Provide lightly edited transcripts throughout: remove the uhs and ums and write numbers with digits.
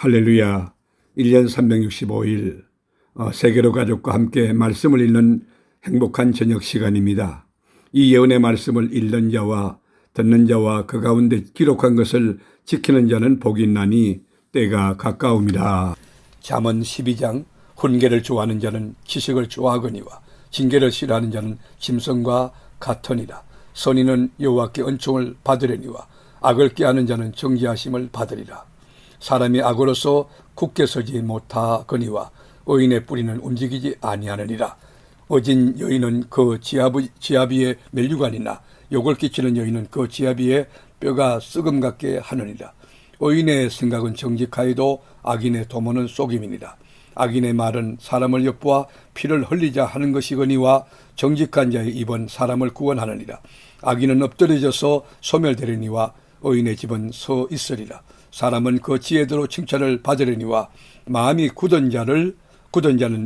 할렐루야. 1년 365일 세계로 가족과 함께 말씀을 읽는 행복한 저녁 시간입니다. 이 예언의 말씀을 읽는 자와 듣는 자와 그 가운데 기록한 것을 지키는 자는 복이 있나니 때가 가까움이라. 잠언 12장 훈계를 좋아하는 자는 지식을 좋아하거니와 징계를 싫어하는 자는 짐승과 같으니라. 선인은 여호와께 은총을 받으려니와 악을 꾀하는 자는 정죄하심을 받으리라. 사람이 악으로서 굳게 서지 못하거니와 의인의 뿌리는 움직이지 아니하느니라. 어진 여인은 그 지압 위에 멜류관이나 욕을 끼치는 여인은 그 지압 위에 뼈가 썩음 같게 하느니라. 의인의 생각은 정직하여도 악인의 도모는 속임이니라. 악인의 말은 사람을 엿보아 피를 흘리자 하는 것이거니와 정직한 자의 입은 사람을 구원하느니라. 악인은 엎드려져서 소멸되려니와 의인의 집은 서 있으리라. 사람은 그 지혜대로 칭찬을 받으려니와 마음이 굳은 자는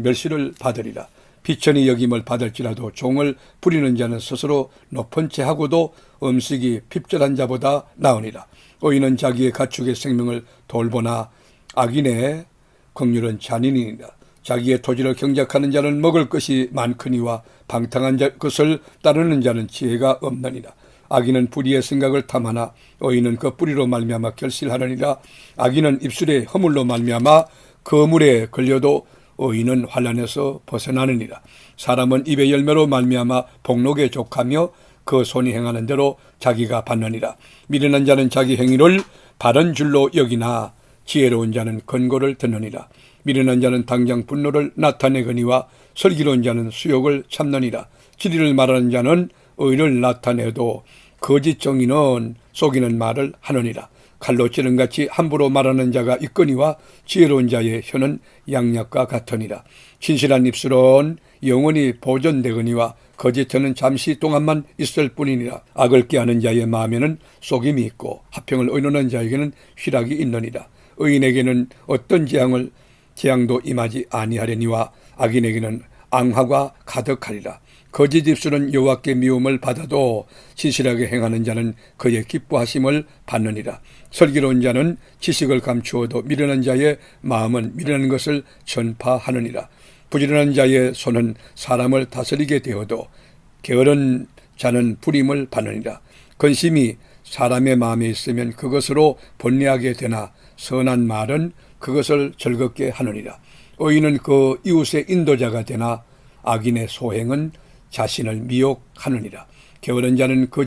멸시를 받으리라. 비천히 여김을 받을지라도 종을 부리는 자는 스스로 높은 채 하고도 음식이 핍절한 자보다 나으니라. 의인은 자기의 가축의 생명을 돌보나 악인의 긍휼은 잔인이니라. 자기의 토지를 경작하는 자는 먹을 것이 많거니와 방탕한 것을 따르는 자는 지혜가 없느니라. 악인은 불의의 생각을 탐하나 의인은 그 뿌리로 말미암아 결실하느니라. 악인은 입술의 허물로 말미암아 거물에 걸려도 의인은 환난에서 벗어나느니라. 사람은 입의 열매로 말미암아 복록에 족하며 그 손이 행하는 대로 자기가 받느니라. 미련한 자는 자기 행위를 바른 줄로 여기나 지혜로운 자는 권고를 듣느니라. 미련한 자는 당장 분노를 나타내거니와 슬기로운 자는 수욕을 참느니라. 진리를 말하는 자는 의를 나타내도 거짓 정의는 속이는 말을 하느니라. 칼로 찌른같이 함부로 말하는 자가 있거니와 지혜로운 자의 혀는 양약과 같으니라. 진실한 입술은 영원히 보존되거니와 거짓 혀는 잠시 동안만 있을 뿐이니라. 악을 꾀하는 자의 마음에는 속임이 있고 화평을 의논하는 자에게는 희락이 있느니라. 의인에게는 어떤 재앙도 임하지 아니하려니와 악인에게는 앙화가 가득하리라. 거짓 입술은 여호와께 미움을 받아도 진실하게 행하는 자는 그의 기뻐하심을 받느니라. 슬기로운 자는 지식을 감추어도 미련한 자의 마음은 미련한 것을 전파하느니라. 부지런한 자의 손은 사람을 다스리게 되어도 게으른 자는 불임을 받느니라. 근심이 사람의 마음에 있으면 그것으로 번뇌하게 되나 선한 말은 그것을 즐겁게 하느니라. 의인은 그 이웃의 인도자가 되나 악인의 소행은 자신을 미혹하느니라. 게으른 자는 그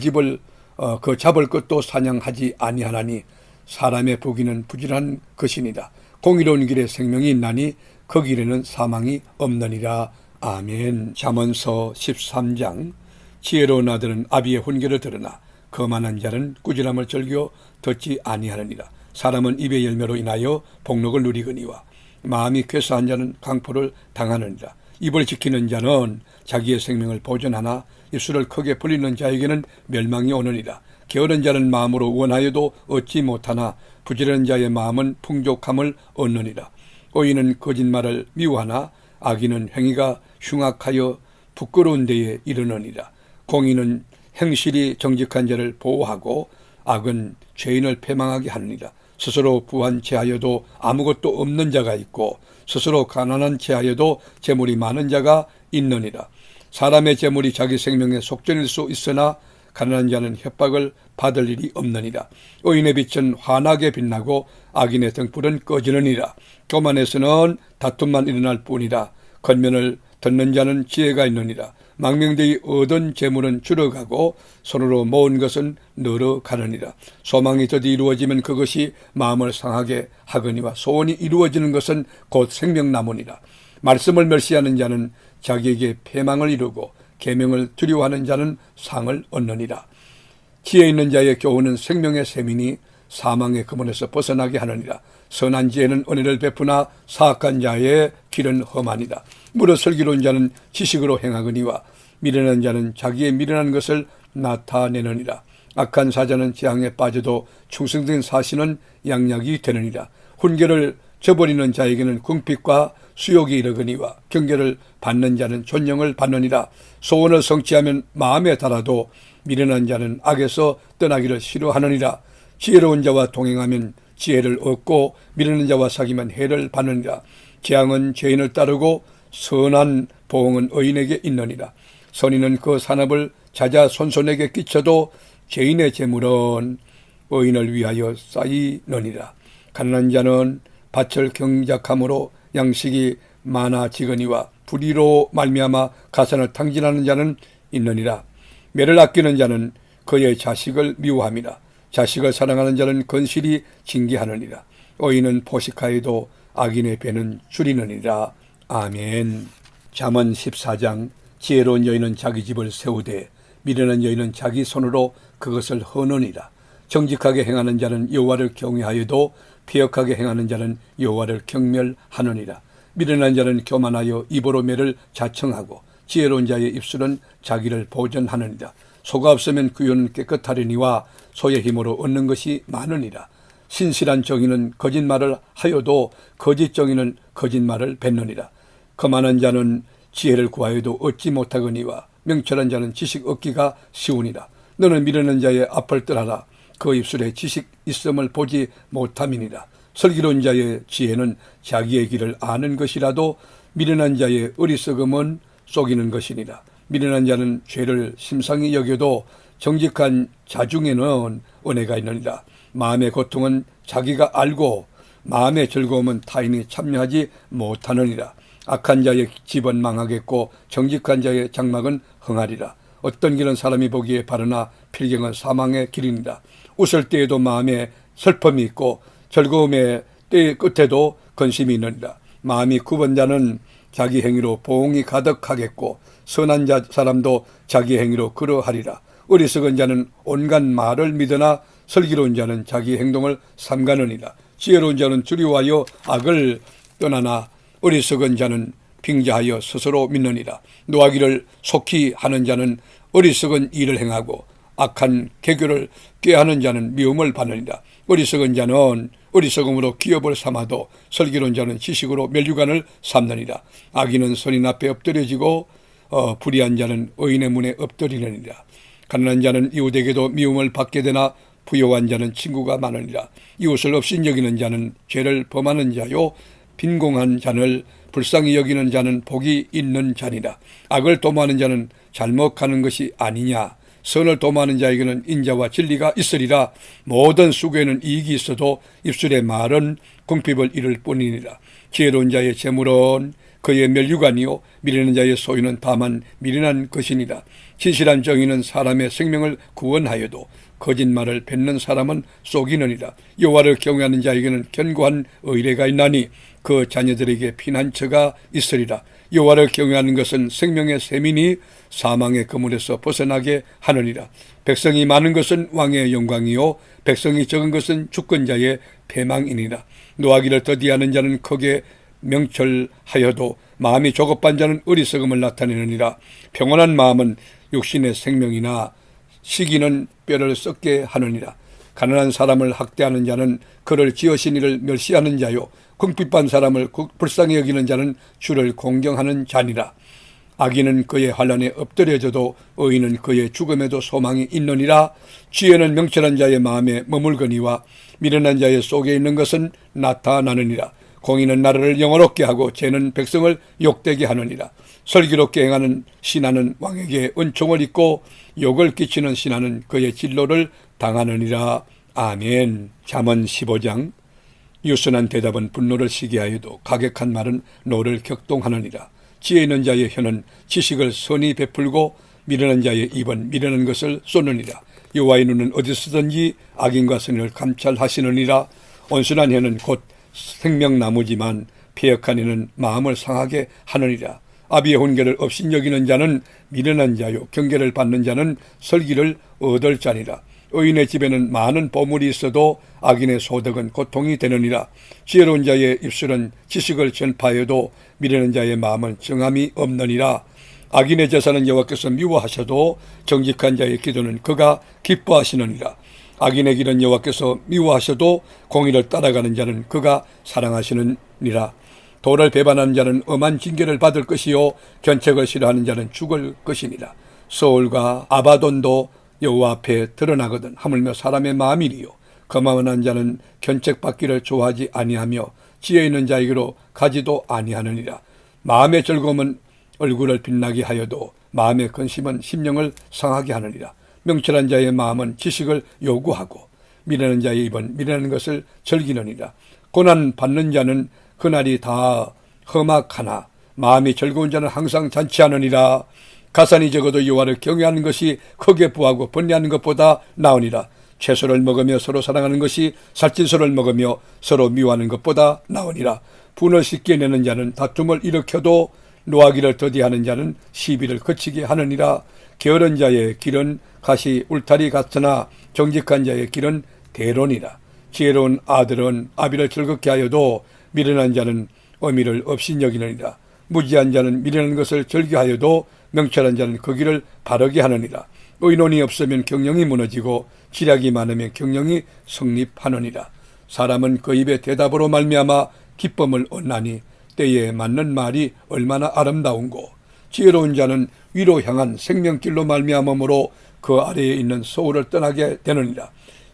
잡을 것도 사냥하지 아니하나니 사람의 부귀는 부지런한 것이니라. 공의로운 길에 생명이 있나니 그 길에는 사망이 없느니라. 아멘. 잠언서 13장 지혜로운 아들은 아비의 훈계를 들으나 거만한 자는 꾸지람을 즐겨 듣지 아니하느니라. 사람은 입의 열매로 인하여 복록을 누리거니와 마음이 쾌사한 자는 강포를 당하느니라. 입을 지키는 자는 자기의 생명을 보존하나 입술을 크게 벌리는 자에게는 멸망이 오느니라. 게으른 자는 마음으로 원하여도 얻지 못하나 부지런한 자의 마음은 풍족함을 얻느니라. 의인은 거짓말을 미워하나 악인은 행위가 흉악하여 부끄러운 데에 이르느니라. 공의는 행실이 정직한 자를 보호하고 악은 죄인을 패망하게 하느니라. 스스로 부한 채하여도 아무것도 없는 자가 있고 스스로 가난한 채하여도 재물이 많은 자가 있느니라. 사람의 재물이 자기 생명의 속전일 수 있으나 가난한 자는 협박을 받을 일이 없느니라. 의인의 빛은 환하게 빛나고 악인의 등불은 꺼지느니라. 교만에서는 다툼만 일어날 뿐이라. 권면을 듣는 자는 지혜가 있느니라. 망명되이 얻은 재물은 줄어가고 손으로 모은 것은 늘어가느니라. 소망이 더디 이루어지면 그것이 마음을 상하게 하거니와 소원이 이루어지는 것은 곧 생명나무니라. 말씀을 멸시하는 자는 자기에게 패망을 이루고 계명을 두려워하는 자는 상을 얻느니라. 지혜 있는 자의 교훈은 생명의 셈이니 사망의 근원에서 벗어나게 하느니라. 선한 지혜는 은혜를 베푸나 사악한 자의 길은 험하니라. 무릇 슬기로운 자는 지식으로 행하거니와 미련한 자는 자기의 미련한 것을 나타내느니라. 악한 사자는 재앙에 빠져도 충성된 사신은 양약이 되느니라. 훈계를 저버리는 자에게는 궁핍과 수욕이 이르거니와 경계를 받는 자는 존영을 받느니라. 소원을 성취하면 마음에 달아도 미련한 자는 악에서 떠나기를 싫어하느니라. 지혜로운 자와 동행하면 지혜를 얻고 미루는 자와 사귀면 해를 받느니라. 재앙은 죄인을 따르고 선한 보응은 의인에게 있느니라. 선인은 그 산업을 자자손손에게 끼쳐도 죄인의 재물은 의인을 위하여 쌓이느니라. 가난한 자는 밭을 경작함으로 양식이 많아지거니와 불의로 말미암아 가산을 탕진하는 자는 있느니라. 매를 아끼는 자는 그의 자식을 미워함이라. 자식을 사랑하는 자는 건실히 징계하느니라. 의인은 포식하여도 악인의 배는 줄이느니라. 아멘. 잠언 14장. 지혜로운 여인은 자기 집을 세우되 미련한 여인은 자기 손으로 그것을 허느니라. 정직하게 행하는 자는 여호와를 경외하여도 피역하게 행하는 자는 여호와를 경멸하느니라. 미련한 자는 교만하여 입으로 매를 자청하고 지혜로운 자의 입술은 자기를 보전하느니라. 소가 없으면 구유는 깨끗하려니와 소의 힘으로 얻는 것이 많으니라. 신실한 정의는 거짓말을 하여도 거짓 정의는 거짓말을 뱉느니라. 거만한 자는 지혜를 구하여도 얻지 못하거니와 명철한 자는 지식 얻기가 쉬우니라. 너는 미련한 자의 앞을 떠나라. 그 입술에 지식 있음을 보지 못함이니라. 슬기로운 자의 지혜는 자기의 길을 아는 것이라도 미련한 자의 어리석음은 속이는 것이니라. 미련한 자는 죄를 심상히 여겨도 정직한 자 중에는 은혜가 있느니라. 마음의 고통은 자기가 알고 마음의 즐거움은 타인이 참여하지 못하느니라. 악한 자의 집은 망하겠고 정직한 자의 장막은 흥하리라. 어떤 길은 사람이 보기에 바르나 필경은 사망의 길이니라. 웃을 때에도 마음에 슬픔이 있고 즐거움의 때의 끝에도 근심이 있느니라. 마음이 굽은 자는 자기 행위로 보응이 가득하겠고 선한 사람도 자기 행위로 그러하리라. 어리석은 자는 온갖 말을 믿으나 슬기로운 자는 자기 행동을 삼가느니라. 지혜로운 자는 두려워하여 악을 떠나나 어리석은 자는 빙자하여 스스로 믿느니라. 노하기를 속히 하는 자는 어리석은 일을 행하고 악한 개교를 꾀하는 자는 미움을 받느니라. 어리석은 자는 어리석음으로 기업을 삼아도 슬기로운 자는 지식으로 멸류관을 삼느니라. 악인은 선인 앞에 엎드려지고 불의한 자는 의인의 문에 엎드리느니라. 가난한 자는 이웃에게도 미움을 받게 되나 부요한 자는 친구가 많으니라. 이웃을 업신여기는 자는 죄를 범하는 자요 빈공한 자를 불쌍히 여기는 자는 복이 있는 자니라. 악을 도모하는 자는 잘못 가는 것이 아니냐. 선을 도모하는 자에게는 인자와 진리가 있으리라. 모든 수고에는 이익이 있어도 입술의 말은 궁핍을 이룰 뿐이니라. 지혜로운 자의 재물은 그의 멸류관이요 미련한 자의 소유는 다만 미련한 것이니라. 진실한 정의는 사람의 생명을 구원하여도 거짓말을 뱉는 사람은 속이느니라. 여호와를 경외하는 자에게는 견고한 의뢰가 있나니 그 자녀들에게 피난처가 있으리라. 여호와를 경외하는 것은 생명의 셈이니 사망의 그물에서 벗어나게 하느니라. 백성이 많은 것은 왕의 영광이요 백성이 적은 것은 주권자의 패망이니라. 노하기를 더디하는 자는 크게 명철하여도 마음이 조급한 자는 어리석음을 나타내느니라. 평온한 마음은 육신의 생명이나 시기는 뼈를 썩게 하느니라. 가난한 사람을 학대하는 자는 그를 지으신 이를 멸시하는 자요 궁핍한 사람을 불쌍히 여기는 자는 주를 공경하는 자니라. 악인은 그의 환난에 엎드려져도 의인은 그의 죽음에도 소망이 있느니라. 지혜는 명철한 자의 마음에 머물거니와 미련한 자의 속에 있는 것은 나타나느니라. 공의는 나라를 영화롭게 하고 죄는 백성을 욕되게 하느니라. 슬기롭게 행하는 신하는 왕에게 은총을 입고 욕을 끼치는 신하는 그의 진로를 당하느니라. 아멘. 잠언 15장. 유순한 대답은 분노를 시게 하여도 가격한 말은 노를 격동하느니라. 지혜 있는 자의 혀는 지식을 선히 베풀고 미련한 자의 입은 미련한 것을 쏟느니라. 여호와의 눈은 어디서든지 악인과 선인을 감찰하시느니라. 온순한 혀는 곧 생명나무지만 패역한 이는 마음을 상하게 하느니라. 아비의 훈계를 업신여기는 자는 미련한 자요 경계를 받는 자는 설기를 얻을 자니라. 의인의 집에는 많은 보물이 있어도 악인의 소득은 고통이 되느니라. 지혜로운 자의 입술은 지식을 전파해도 미련한 자의 마음은 정함이 없느니라. 악인의 제사는 여호와께서 미워하셔도 정직한 자의 기도는 그가 기뻐하시느니라. 악인의 길은 여호와께서 미워하셔도 공의를 따라가는 자는 그가 사랑하시느니라. 도를 배반하는 자는 엄한 징계를 받을 것이요 견책을 싫어하는 자는 죽을 것이니라. 서울과 아바돈도 여호와 앞에 드러나거든 하물며 사람의 마음이리요 거만한 자는 견책받기를 좋아하지 아니하며 지혜 있는 자에게로 가지도 아니하느니라. 마음의 즐거움은 얼굴을 빛나게 하여도 마음의 근심은 심령을 상하게 하느니라. 명철한 자의 마음은 지식을 요구하고 미련한 자의 입은 미련한 것을 즐기느니라. 고난 받는 자는 그날이 다 험악하나 마음이 즐거운 자는 항상 잔치하느니라. 가산이 적어도 여호와를 경외하는 것이 크게 부하고 번뇌하는 것보다 나으니라. 채소를 먹으며 서로 사랑하는 것이 살찐소를 먹으며 서로 미워하는 것보다 나으니라. 분을 쉽게 내는 자는 다툼을 일으켜도 노하기를 더디하는 자는 시비를 그치게 하느니라. 게으른 자의 길은 가시 울타리 같으나 정직한 자의 길은 대론이라. 지혜로운 아들은 아비를 즐겁게 하여도 미련한 자는 의미를 없이 여기느니라. 무지한 자는 미련한 것을 즐겨하여도 명철한 자는 그 길을 바르게 하느니라. 의논이 없으면 경영이 무너지고 지략이 많으면 경영이 성립하느니라. 사람은 그 입의 대답으로 말미암아 기쁨을 얻나니 때에 맞는 말이 얼마나 아름다운고. 지혜로운 자는 위로 향한 생명길로 말미암음으로 그 아래에 있는 소울을 떠나게 되느니라.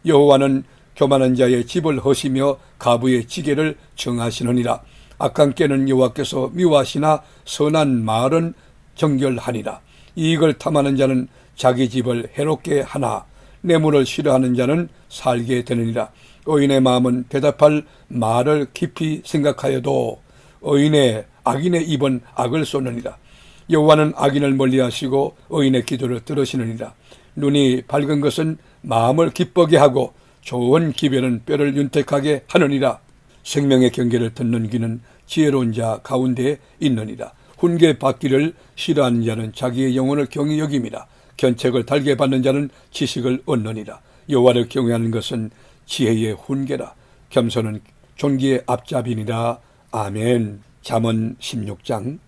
여호와는 교만한 자의 집을 허시며 가부의 지게를 정하시느니라. 악한 꾀는 여호와께서 미워하시나 선한 말은 정결하니라. 이익을 탐하는 자는 자기 집을 해롭게 하나 뇌물을 싫어하는 자는 살게 되느니라. 의인의 마음은 대답할 말을 깊이 생각하여도 악인의 입은 악을 쏟느니라. 여호와는 악인을 멀리하시고 의인의 기도를 들으시느니라. 눈이 밝은 것은 마음을 기쁘게 하고 좋은 기별은 뼈를 윤택하게 하느니라. 생명의 경계를 듣는 귀는 지혜로운 자 가운데에 있느니라. 훈계 받기를 싫어하는 자는 자기의 영혼을 경히 여김이라. 견책을 달게 받는 자는 지식을 얻느니라. 여호와를 경외하는 것은 지혜의 훈계라. 겸손은 존귀의 앞잡이니라. 아멘. 잠언 16장.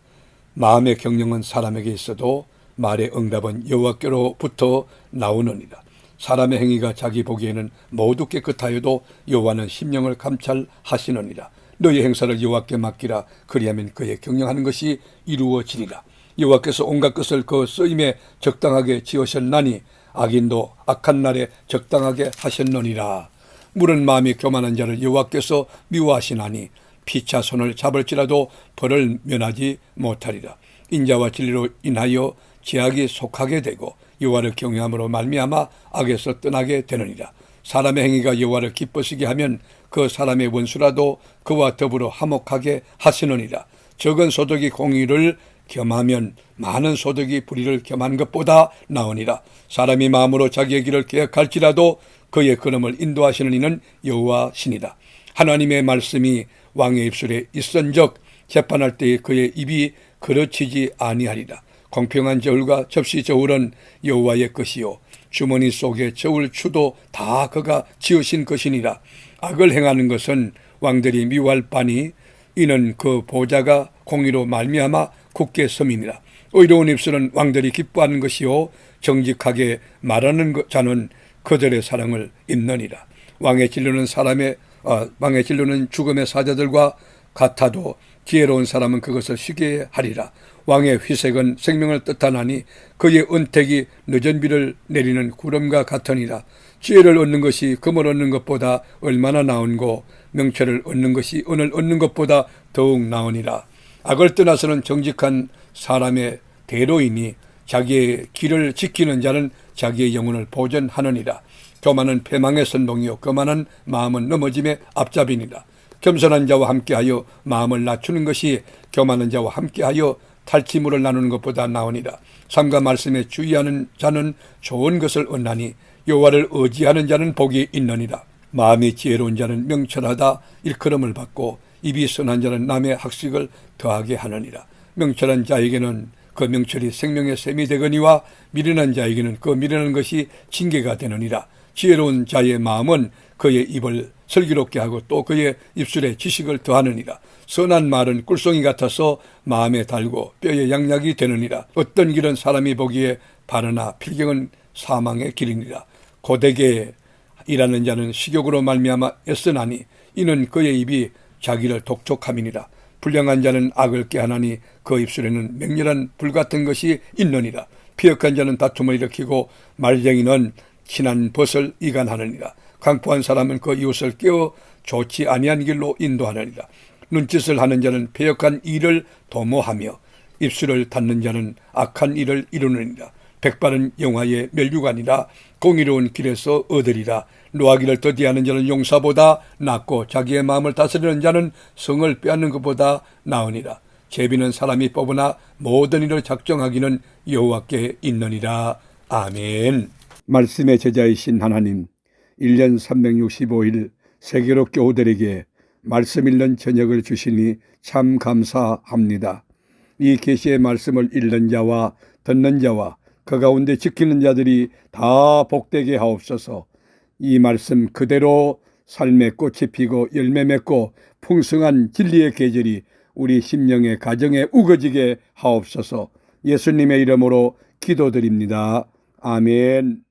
마음의 경영은 사람에게 있어도 말의 응답은 여호와께로부터 나오느니라. 사람의 행위가 자기 보기에는 모두 깨끗하여도 여호와는 심령을 감찰하시느니라. 너의 행사를 여호와께 맡기라. 그리하면 그의 경영하는 것이 이루어지리라. 여호와께서 온갖 것을 그 쓰임에 적당하게 지으셨나니 악인도 악한 날에 적당하게 하셨느니라. 물은 마음이 교만한 자를 여호와께서 미워하시나니 피차 손을 잡을지라도 벌을 면하지 못하리라. 인자와 진리로 인하여 제약이 속하게 되고 여호와를 경외함으로 말미암아 악에서 떠나게 되느니라. 사람의 행위가 여호와를 기쁘시게 하면 그 사람의 원수라도 그와 더불어 화목하게 하시느니라. 적은 소득이 공의를 겸하면 많은 소득이 불의를 겸한 것보다 나으니라. 사람이 마음으로 자기의 길을 계획할지라도 그의 걸음을 인도하시는 이는 여호와시니라. 하나님의 말씀이 왕의 입술에 있은즉 재판할 때에 그의 입이 그르치지 아니하리라. 공평한 저울과 접시 저울은 여호와의 것이요 주머니 속의 저울 추도 다 그가 지으신 것이니라. 악을 행하는 것은 왕들이 미워할 바니 이는 그 보좌가 공의로 말미암아 굳게 섬이니라. 의로운 입술은 왕들이 기뻐하는 것이요 정직하게 말하는 자는 그들의 사랑을 입느니라. 왕의 진료는 죽음의 사자들과 같아도 지혜로운 사람은 그것을 쉬게 하리라. 왕의 회색은 생명을 뜻하나니 그의 은택이 늦은 비를 내리는 구름과 같으니라. 지혜를 얻는 것이 금을 얻는 것보다 얼마나 나은고 명철을 얻는 것이 은을 얻는 것보다 더욱 나으니라. 악을 떠나서는 정직한 사람의 대로이니 자기의 길을 지키는 자는 자기의 영혼을 보전하느니라. 교만은 패망의 선봉이요 거만한 마음은 넘어짐의 앞잡이니라. 겸손한 자와 함께하여 마음을 낮추는 것이 교만한 자와 함께하여 탈취물을 나누는 것보다 나으니라. 삼가 말씀에 주의하는 자는 좋은 것을 얻나니 여호와를 의지하는 자는 복이 있느니라. 마음이 지혜로운 자는 명철하다 일컬음을 받고 입이 선한 자는 남의 학식을 더하게 하느니라. 명철한 자에게는 그 명철이 생명의 샘이 되거니와 미련한 자에게는 그 미련한 것이 징계가 되느니라. 지혜로운 자의 마음은 그의 입을 슬기롭게 하고 또 그의 입술에 지식을 더하느니라. 선한 말은 꿀송이 같아서 마음에 달고 뼈에 양약이 되느니라. 어떤 길은 사람이 보기에 바르나 필경은 사망의 길이니라. 고되게 일하는 자는 식욕으로 말미암아 애쓰나니 이는 그의 입이 자기를 독촉함이니라. 불량한 자는 악을 꾀하나니 그 입술에는 맹렬한 불같은 것이 있느니라. 피역한 자는 다툼을 일으키고 말쟁이는 친한 벗을 이간하느니라. 강포한 사람은 그 이웃을 깨어 좋지 아니한 길로 인도하느니라. 눈짓을 하는 자는 패역한 일을 도모하며 입술을 닫는 자는 악한 일을 이루느니라. 백발은 영화의 멸류관이라 공의로운 길에서 얻으리라. 노하기를 더디하는 자는 용사보다 낫고 자기의 마음을 다스리는 자는 성을 빼앗는 것보다 나으니라. 제비는 사람이 뽑으나 모든 일을 작정하기는 여호와께 있느니라. 아멘. 말씀의 제자이신 하나님, 1년 365일 세계로 교우들에게 말씀 읽는 저녁을 주시니 참 감사합니다. 이 계시의 말씀을 읽는 자와 듣는 자와 그 가운데 지키는 자들이 다 복되게 하옵소서. 이 말씀 그대로 삶의 꽃이 피고 열매 맺고 풍성한 진리의 계절이 우리 심령의 가정에 우거지게 하옵소서. 예수님의 이름으로 기도드립니다. 아멘.